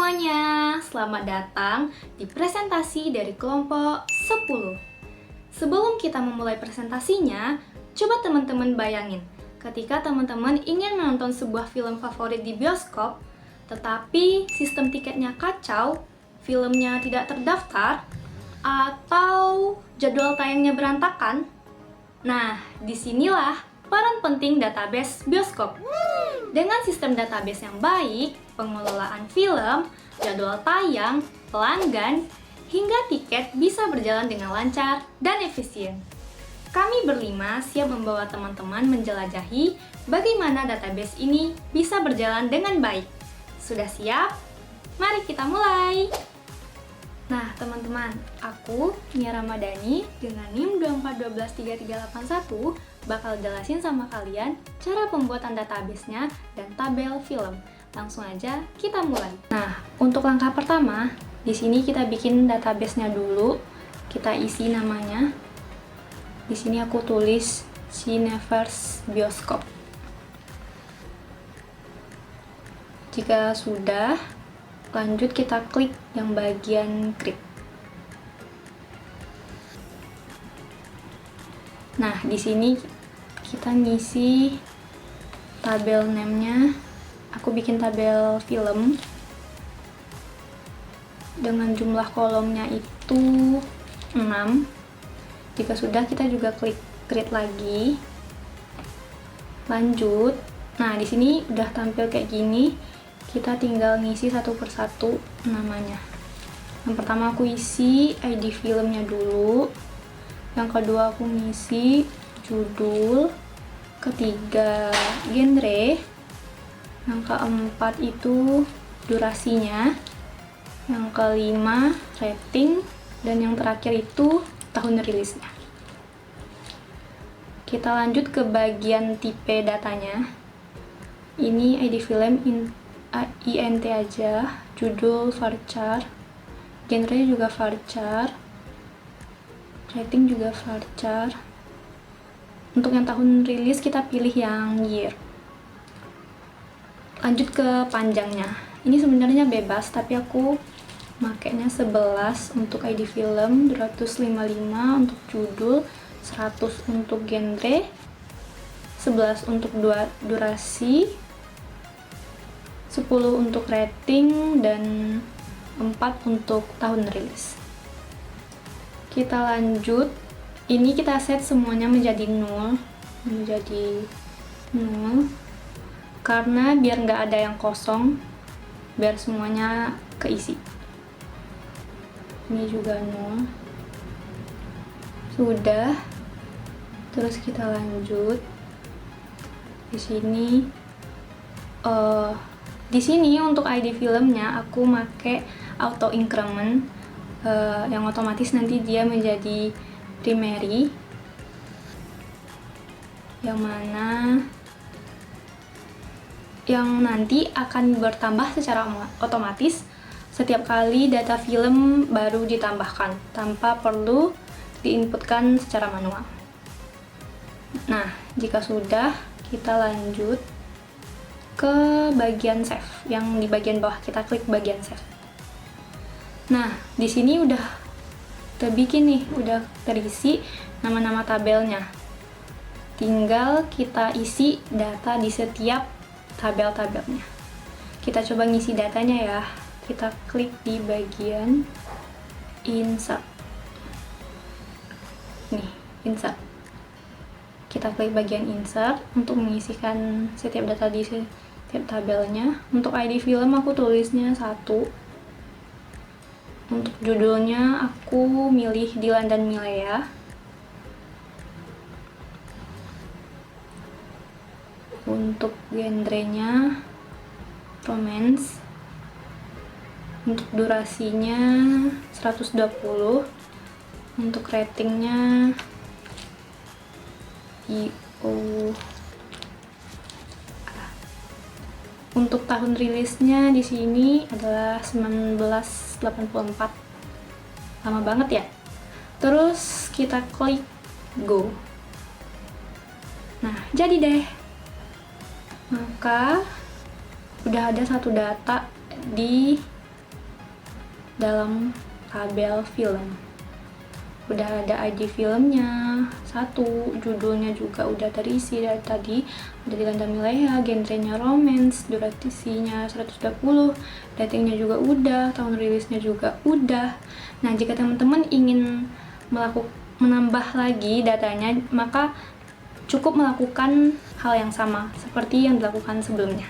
semuanya, selamat datang di presentasi dari kelompok 10. Sebelum kita memulai presentasinya, coba teman-teman bayangin ketika teman-teman ingin menonton sebuah film favorit di bioskop, tetapi sistem tiketnya kacau, filmnya tidak terdaftar, atau jadwal tayangnya berantakan. Nah, disinilah peran penting database bioskop. Dengan sistem database yang baik, pengelolaan film, jadwal tayang, pelanggan, hingga tiket bisa berjalan dengan lancar dan efisien. Kami berlima siap membawa teman-teman menjelajahi bagaimana database ini bisa berjalan dengan baik. Sudah siap? Mari kita mulai! Nah, teman-teman, aku, Nia Ramadhani, dengan NIM 2412331, bakal jelasin sama kalian cara pembuatan database-nya dan tabel film. Langsung aja kita mulai. Nah, untuk langkah pertama, di sini kita bikin database-nya dulu. Kita isi namanya. Di sini aku tulis Cineverse Bioskop. Jika sudah, lanjut kita klik yang bagian create. Nah, di sini kita ngisi tabel name-nya. Aku bikin tabel film dengan jumlah kolomnya itu 6. Jika sudah, kita juga klik create lagi. Lanjut. Nah, di sini udah tampil kayak gini. Kita tinggal ngisi satu persatu namanya. Yang pertama aku isi ID filmnya dulu. Yang kedua aku ngisi judul. Ketiga genre. Yang keempat itu durasinya. Yang kelima rating. Dan yang terakhir itu tahun rilisnya. Kita lanjut ke bagian tipe datanya. Ini ID film INT aja, judul varchar, genre juga varchar, rating juga varchar. Untuk yang tahun rilis kita pilih yang year. Lanjut ke panjangnya. Ini sebenarnya bebas, tapi aku makainya 11 untuk ID film, 255 untuk judul, 100 untuk genre, 11 untuk durasi, 10 untuk rating, dan 4 untuk tahun rilis. Kita lanjut. Ini kita set semuanya menjadi 0. Karena biar nggak ada yang kosong, biar semuanya keisi. Ini juga 0. Sudah. Terus kita lanjut. Di sini untuk ID filmnya aku make auto increment, yang otomatis nanti dia menjadi primary, yang nanti akan bertambah secara otomatis setiap kali data film baru ditambahkan tanpa perlu diinputkan secara manual. Nah, jika sudah, kita lanjut ke bagian save. Yang di bagian bawah kita klik bagian save. Nah, di sini udah terbikin nih, udah terisi nama-nama tabelnya. Tinggal kita isi data di setiap tabel-tabelnya. Kita coba ngisi datanya ya. Kita klik di bagian insert. Nih, insert. Kita klik bagian insert untuk mengisikan setiap data di setiap tabelnya. Untuk ID film aku tulisnya 1. Untuk judulnya aku milih Dilan dan Milea. Untuk genrenya romance. Untuk durasinya 120. Untuk ratingnya IO. Untuk tahun rilisnya di sini adalah 1984. Lama banget ya. Terus kita klik go. Nah, jadi deh. Maka udah ada satu data di dalam tabel film. Udah ada ID filmnya, satu, judulnya juga udah terisi dari tadi, udah Dilanda Milea, genrenya romance, durasinya 120, ratingnya juga udah, tahun rilisnya juga udah. Nah, jika teman-teman ingin menambah lagi datanya, maka cukup melakukan hal yang sama seperti yang dilakukan sebelumnya.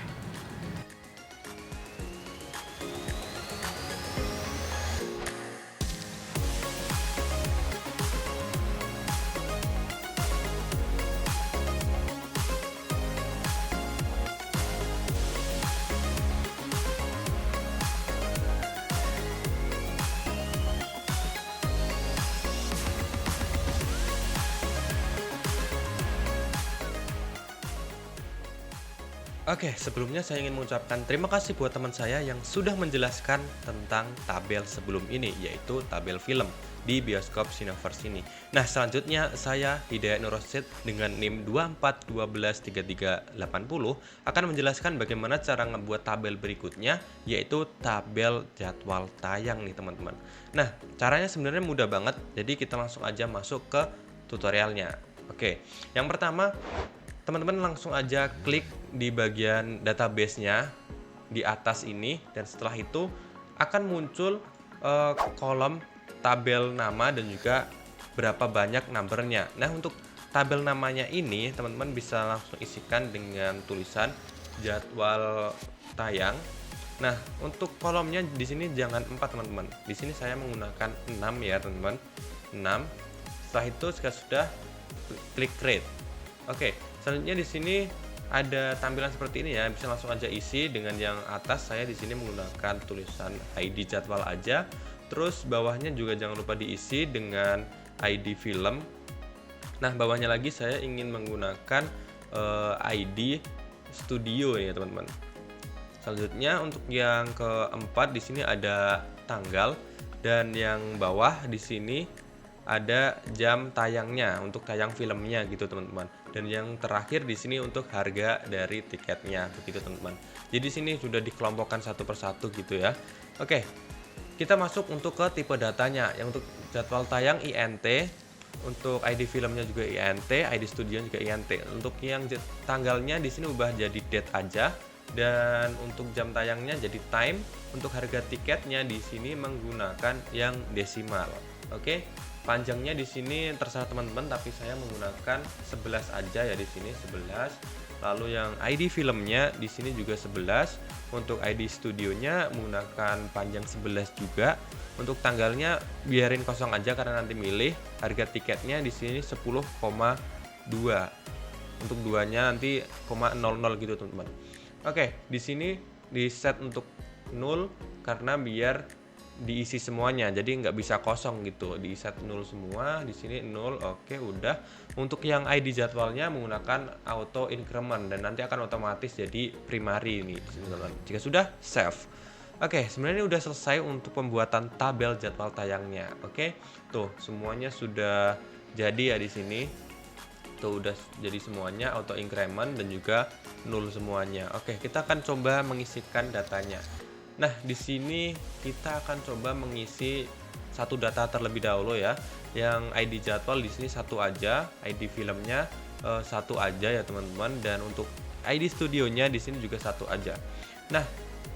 Oke, sebelumnya saya ingin mengucapkan terima kasih buat teman saya yang sudah menjelaskan tentang tabel sebelum ini, yaitu tabel film di bioskop Cineverse ini. Nah, selanjutnya saya Hidayat Nur Rosyid dengan NIM 24123380 akan menjelaskan bagaimana cara ngebuat tabel berikutnya, yaitu tabel jadwal tayang nih teman-teman. Nah, caranya sebenarnya mudah banget, jadi kita langsung aja masuk ke tutorialnya. Oke, yang pertama teman-teman langsung aja klik di bagian database-nya di atas ini, dan setelah itu akan muncul kolom tabel nama dan juga berapa banyak numbernya. Nah, untuk tabel namanya ini teman-teman bisa langsung isikan dengan tulisan jadwal tayang. Nah, untuk kolomnya di sini jangan 4 teman-teman. Di sini saya menggunakan 6 ya teman-teman. 6. Setelah itu jika sudah klik create. Oke, selanjutnya di sini ada tampilan seperti ini ya, bisa langsung aja isi dengan yang atas. Saya di sini menggunakan tulisan ID jadwal aja. Terus bawahnya juga jangan lupa diisi dengan ID film. Nah, bawahnya lagi saya ingin menggunakan ID studio ya teman-teman. Selanjutnya untuk yang keempat di sini ada tanggal, dan yang bawah di sini ada jam tayangnya untuk tayang filmnya gitu teman-teman. Dan yang terakhir di sini untuk harga dari tiketnya begitu teman-teman. Jadi sini sudah dikelompokkan satu persatu gitu ya. Oke. Kita masuk untuk ke tipe datanya. Yang untuk jadwal tayang INT, untuk ID filmnya juga INT, ID studio juga INT. Untuk yang tanggalnya di sini ubah jadi date aja, dan untuk jam tayangnya jadi time. Untuk harga tiketnya di sini menggunakan yang desimal. Oke. Panjangnya di sini terserah teman-teman, tapi saya menggunakan 11 aja ya di sini 11. Lalu yang ID filmnya di sini juga 11. Untuk ID studionya menggunakan panjang 11 juga. Untuk tanggalnya biarin kosong aja karena nanti milih. Harga tiketnya di sini 10,2. Untuk duanya nanti 0,00 gitu teman-teman. Oke, di sini di set untuk 0 karena biar diisi semuanya, jadi nggak bisa kosong gitu, di set 0 semua. Di sini 0. Oke, udah. Untuk yang ID jadwalnya menggunakan auto increment dan nanti akan otomatis jadi primary ini teman-teman. Jika sudah, save. Oke, sebenarnya ini udah selesai untuk pembuatan tabel jadwal tayangnya. Oke, tuh semuanya sudah jadi ya di sini. Tuh udah jadi semuanya auto increment dan juga 0 semuanya. Oke, kita akan coba mengisikan datanya. Nah, di sini kita akan coba mengisi satu data terlebih dahulu ya. Yang ID jadwal di sini satu aja, ID filmnya satu aja ya teman-teman, dan untuk ID studionya di sini juga satu aja. Nah,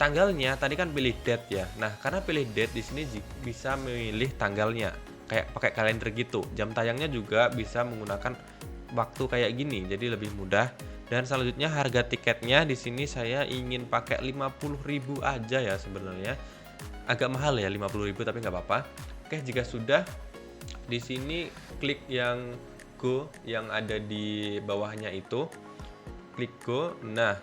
tanggalnya tadi kan pilih date ya. Nah, karena pilih date di sini bisa memilih tanggalnya kayak pakai kalender gitu. Jam tayangnya juga bisa menggunakan waktu kayak gini, jadi lebih mudah. Dan selanjutnya harga tiketnya di sini saya ingin pakai 50.000 aja ya sebenarnya. Agak mahal ya 50.000, tapi nggak apa-apa. Oke, jika sudah di sini klik yang go yang ada di bawahnya itu. Klik go. Nah,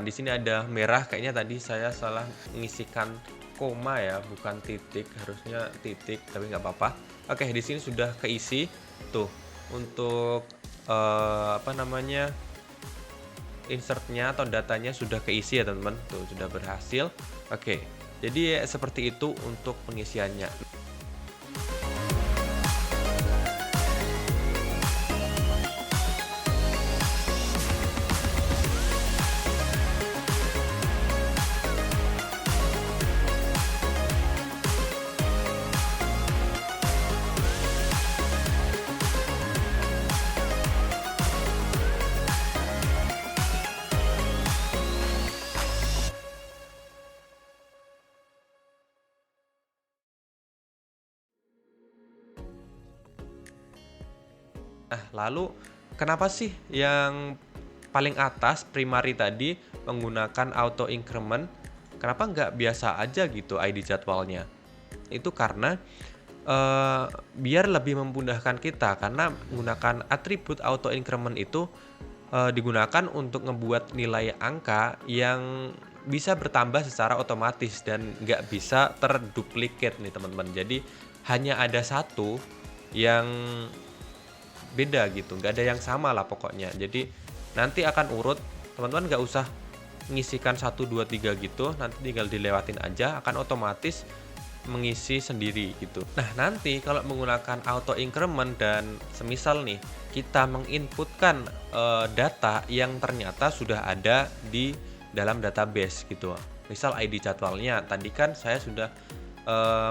di sini ada merah, kayaknya tadi saya salah mengisikan koma ya, bukan titik, harusnya titik, tapi nggak apa-apa. Oke, di sini sudah keisi tuh untuk insertnya atau datanya sudah keisi ya teman-teman. Tuh sudah berhasil. Oke, jadi seperti itu untuk pengisiannya. Nah, lalu kenapa sih yang paling atas primary tadi menggunakan auto increment? Kenapa nggak biasa aja gitu ID jadwalnya? Itu karena biar lebih memudahkan kita, karena menggunakan atribut auto increment itu digunakan untuk ngebuat nilai angka yang bisa bertambah secara otomatis dan nggak bisa terduplikat nih teman-teman. Jadi hanya ada satu yang beda gitu, nggak ada yang sama lah pokoknya. Jadi nanti akan urut, teman-teman nggak usah ngisikan 1, 2, 3 gitu, nanti tinggal dilewatin aja, akan otomatis mengisi sendiri gitu. Nah, nanti kalau menggunakan auto increment dan semisal nih kita menginputkan data yang ternyata sudah ada di dalam database gitu. Misal ID jadwalnya, tadi kan saya sudah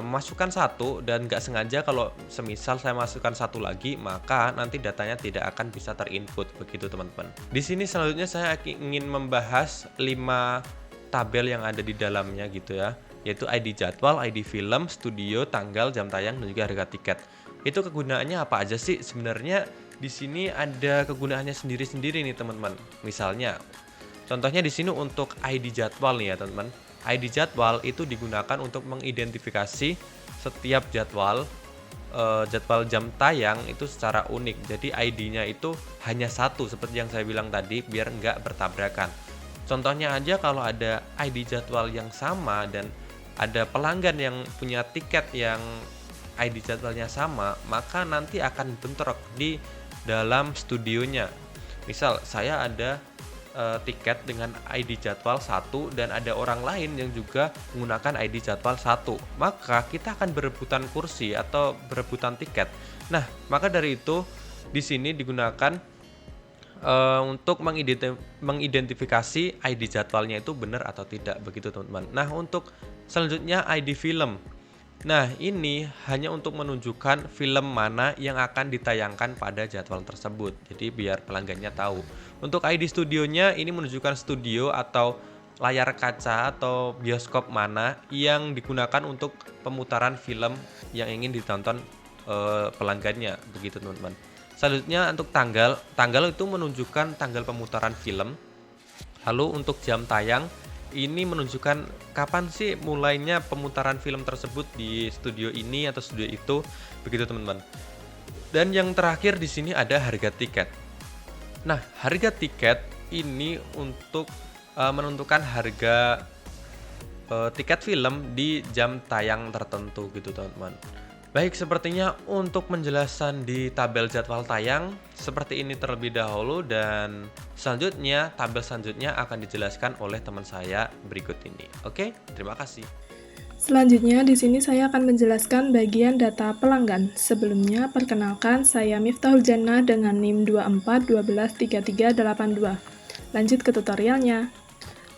masukkan satu dan nggak sengaja kalau semisal saya masukkan satu lagi, maka nanti datanya tidak akan bisa terinput begitu teman-teman. Di sini selanjutnya saya ingin membahas 5 tabel yang ada di dalamnya gitu ya, yaitu ID jadwal, ID film, studio, tanggal, jam tayang, dan juga harga tiket. Itu kegunaannya apa aja sih? Sebenarnya di sini ada kegunaannya sendiri-sendiri nih teman-teman. Misalnya, contohnya di sini untuk ID jadwal nih ya teman-teman. ID jadwal itu digunakan untuk mengidentifikasi setiap jadwal jadwal jam tayang itu secara unik. Jadi ID-nya itu hanya satu seperti yang saya bilang tadi biar nggak bertabrakan. Contohnya aja kalau ada ID jadwal yang sama dan ada pelanggan yang punya tiket yang ID jadwalnya sama, maka nanti akan bentrok di dalam studionya. Misal saya ada tiket dengan ID jadwal 1 dan ada orang lain yang juga menggunakan ID jadwal 1, maka kita akan berebutan kursi atau berebutan tiket. Nah, maka dari itu di sini digunakan untuk mengidentifikasi ID jadwalnya itu benar atau tidak begitu teman-teman. Nah, untuk selanjutnya ID film. Nah, ini hanya untuk menunjukkan film mana yang akan ditayangkan pada jadwal tersebut. Jadi biar pelanggannya tahu. Untuk ID studionya ini menunjukkan studio atau layar kaca atau bioskop mana yang digunakan untuk pemutaran film yang ingin ditonton pelanggannya, begitu teman-teman. Selanjutnya untuk tanggal itu menunjukkan tanggal pemutaran film. Lalu untuk jam tayang ini menunjukkan kapan sih mulainya pemutaran film tersebut di studio ini atau studio itu, begitu teman-teman. Dan yang terakhir di sini ada harga tiket. Nah, harga tiket ini untuk menentukan harga tiket film di jam tayang tertentu gitu teman-teman. Baik, sepertinya untuk penjelasan di tabel jadwal tayang seperti ini terlebih dahulu, dan selanjutnya tabel selanjutnya akan dijelaskan oleh teman saya berikut ini. Oke, terima kasih. Selanjutnya di sini saya akan menjelaskan bagian data pelanggan. Sebelumnya perkenalkan saya Miftahul Jannah dengan NIM 24123382. Lanjut ke tutorialnya.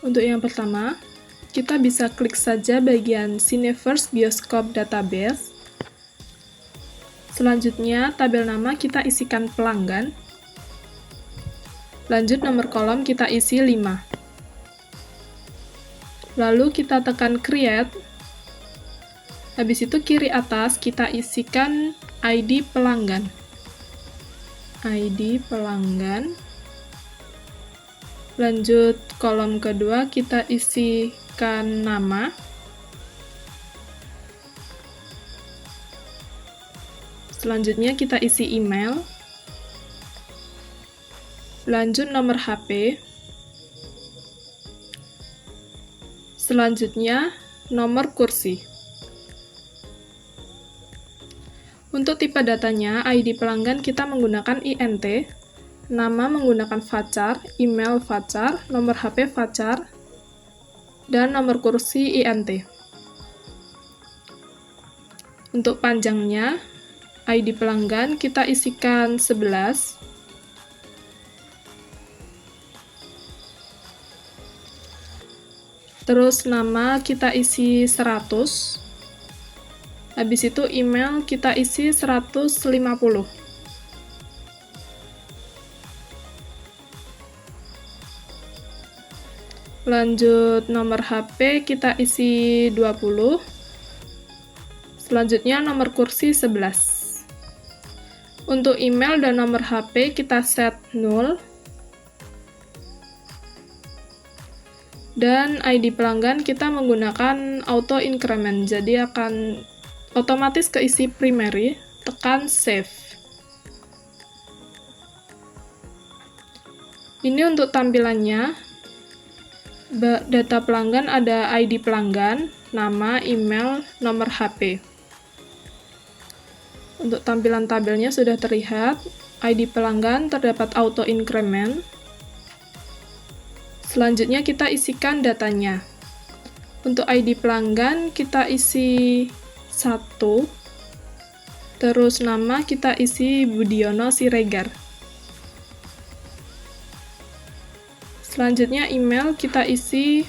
Untuk yang pertama, kita bisa klik saja bagian Cineverse Bioskop Database. Selanjutnya, tabel nama kita isikan pelanggan. Lanjut nomor kolom kita isi 5. Lalu kita tekan create. Habis itu kiri atas kita isikan ID pelanggan. ID pelanggan. Lanjut kolom kedua kita isikan nama. Selanjutnya kita isi email. Lanjut nomor HP. Selanjutnya nomor kursi. Untuk tipe datanya, ID pelanggan kita menggunakan INT, nama menggunakan VACHAR, email VACHAR, nomor HP VACHAR, dan nomor kursi INT. Untuk panjangnya, ID pelanggan kita isikan 11. Terus nama kita isi 100. Habis itu email kita isi 150. Lanjut nomor HP kita isi 20. Selanjutnya nomor kursi 11. Untuk email dan nomor HP kita set 0. Dan ID pelanggan kita menggunakan auto increment, jadi akan otomatis keisi primary, tekan save. Ini untuk tampilannya, data pelanggan ada ID pelanggan, nama, email, nomor HP. Untuk tampilan tabelnya sudah terlihat, ID pelanggan terdapat auto increment. Selanjutnya kita isikan datanya. Untuk ID pelanggan kita isi 1, terus nama kita isi Budiono Siregar. Selanjutnya email kita isi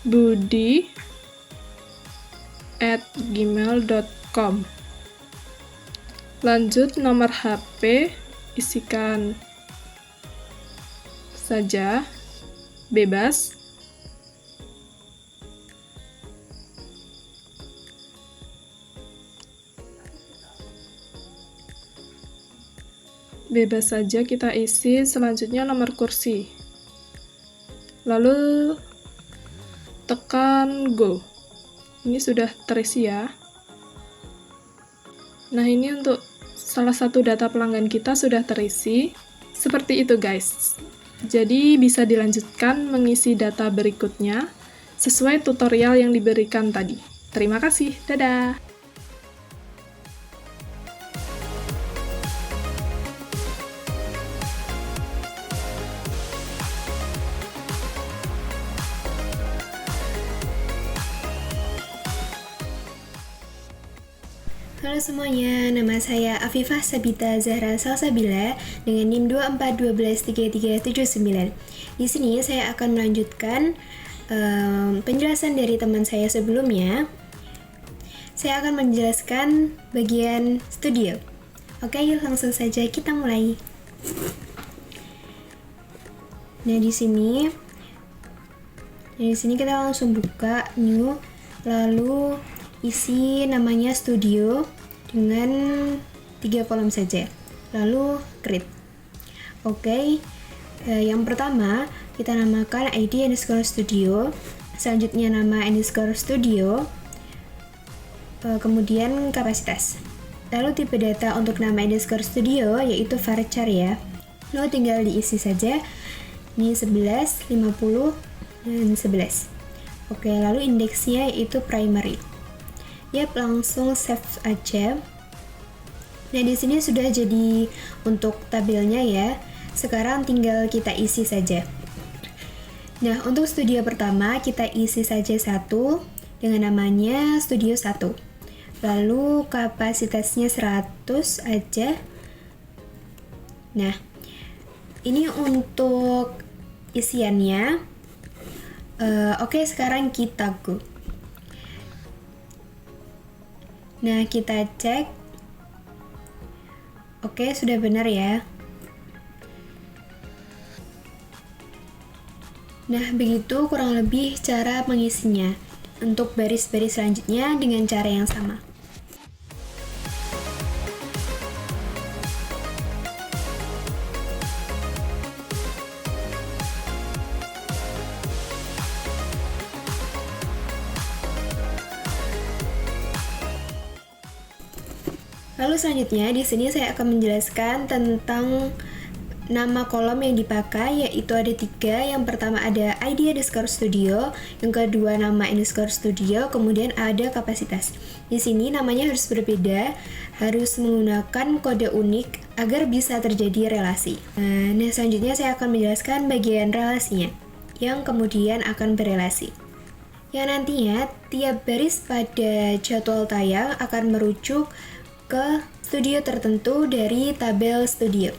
budi@gmail.com. Lanjut nomor HP isikan saja, bebas. Bebas saja kita isi. Selanjutnya nomor kursi. Lalu tekan go. Ini sudah terisi ya. Nah, ini untuk salah satu data pelanggan kita sudah terisi. Seperti itu guys. Jadi bisa dilanjutkan mengisi data berikutnya sesuai tutorial yang diberikan tadi. Terima kasih, dadah! Halo semuanya, nama saya Afifah Sabita Zahra Salsabila dengan NIM 24123379. Di sini saya akan melanjutkan penjelasan dari teman saya sebelumnya. Saya akan menjelaskan bagian studio. Oke, yuk langsung saja kita mulai. Nah, di sini kita langsung buka new, lalu isi namanya studio dengan 3 kolom saja, lalu create. Oke, yang pertama kita namakan ID underscore studio, selanjutnya nama underscore studio, kemudian kapasitas, lalu tipe data untuk nama underscore studio yaitu varchar ya, lalu tinggal diisi saja, ini 11, 50, dan 11. Oke, lalu indeksnya yaitu primary. Yap, langsung save aja. Nah, di sini sudah jadi untuk tabelnya ya. Sekarang tinggal kita isi saja. Nah, untuk studio pertama kita isi saja 1 dengan namanya studio 1. Lalu kapasitasnya 100 aja. Nah, ini untuk isiannya. Oke, sekarang kita go. Nah, kita cek. Oke, sudah benar ya. Nah, begitu kurang lebih cara mengisinya. Untuk baris-baris selanjutnya dengan cara yang sama. Lalu selanjutnya di sini saya akan menjelaskan tentang nama kolom yang dipakai, yaitu ada 3. Yang pertama ada ID underscore studio, yang kedua nama underscore studio, kemudian ada kapasitas. Di sini namanya harus berbeda, harus menggunakan kode unik agar bisa terjadi relasi. Nah, selanjutnya saya akan menjelaskan bagian relasinya, yang kemudian akan berelasi. Yang nantinya tiap baris pada jadwal tayang akan merujuk ke studio tertentu dari tabel studio.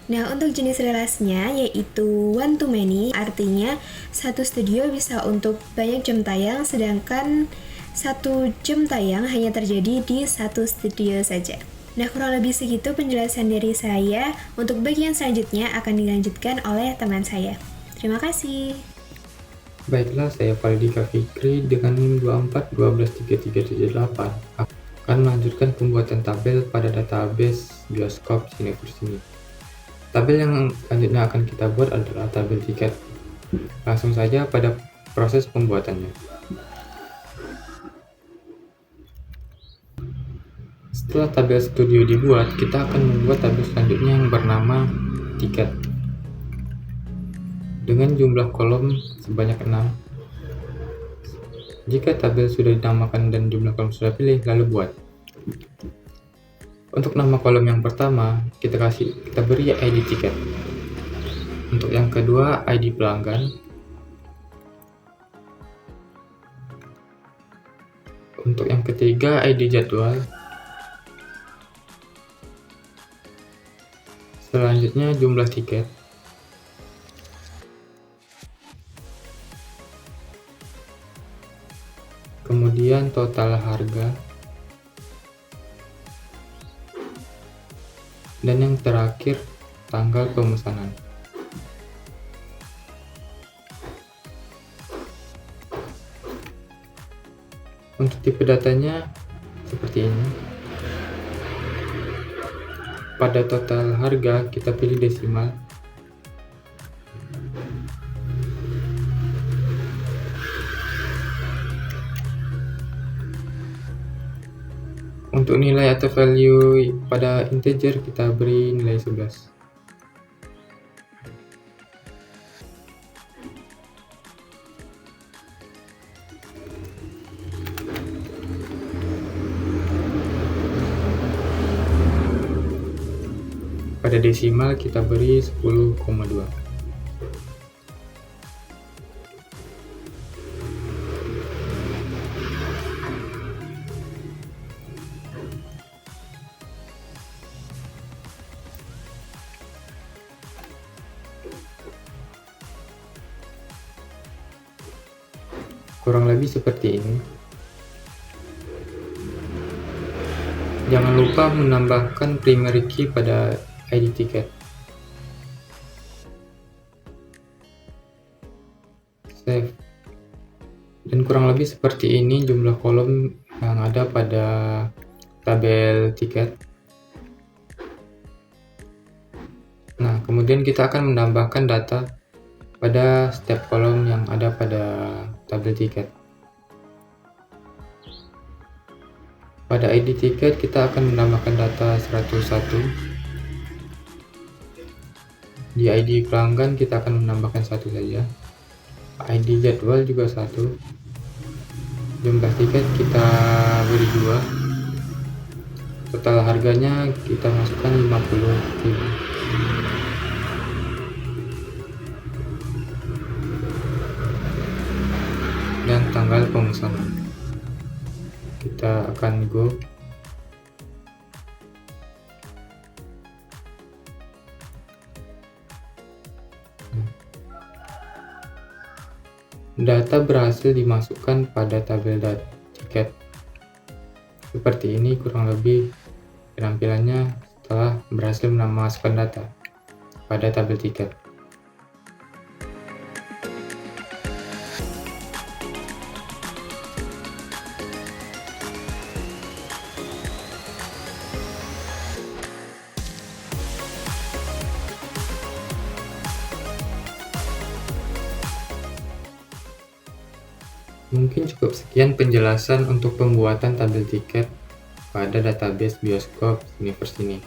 Nah, untuk jenis relasinya yaitu one to many, artinya satu studio bisa untuk banyak jam tayang, sedangkan 1 jam tayang hanya terjadi di 1 studio saja. Nah, kurang lebih segitu penjelasan dari saya. Untuk bagian selanjutnya akan dilanjutkan oleh teman saya. Terima kasih. Baiklah, saya Faldika Fikri dengan NIM 24123378. akan melanjutkan pembuatan tabel pada database bioskop Cineverse ini. Tabel yang selanjutnya akan kita buat adalah tabel tiket. Langsung saja pada proses pembuatannya. Setelah tabel studio dibuat, kita akan membuat tabel selanjutnya yang bernama tiket dengan jumlah kolom sebanyak 6. Jika tabel sudah dinamakan dan jumlah kolom sudah pilih, lalu buat. Untuk nama kolom yang pertama, kita beri ID tiket. Untuk yang kedua, ID pelanggan. Untuk yang ketiga, ID jadwal. Selanjutnya, jumlah tiket. Kemudian total harga. Dan yang terakhir, tanggal pemesanan. Untuk tipe datanya seperti ini. Pada total harga kita pilih desimal. Untuk nilai atau value pada integer kita beri nilai 11. Pada desimal kita beri 10,2. Kurang lebih seperti ini. Jangan lupa menambahkan primary key pada ID tiket. Save. Dan kurang lebih seperti ini jumlah kolom yang ada pada tabel tiket. Nah, kemudian kita akan menambahkan data pada setiap kolom yang ada pada tabel tiket. Pada ID tiket kita akan menambahkan data 101. Di ID pelanggan kita akan menambahkan 1 saja. ID jadwal juga 1. Jumlah tiket kita beri 2. Total harganya kita masukkan 50.000. Dan tanggal pemesanan. Kita akan go. Data berhasil dimasukkan pada tabel tiket. Seperti ini kurang lebih penampilannya setelah berhasil memasukkan data pada tabel tiket. Mungkin cukup sekian penjelasan untuk pembuatan tabel tiket pada database bioskop Cineverse ini.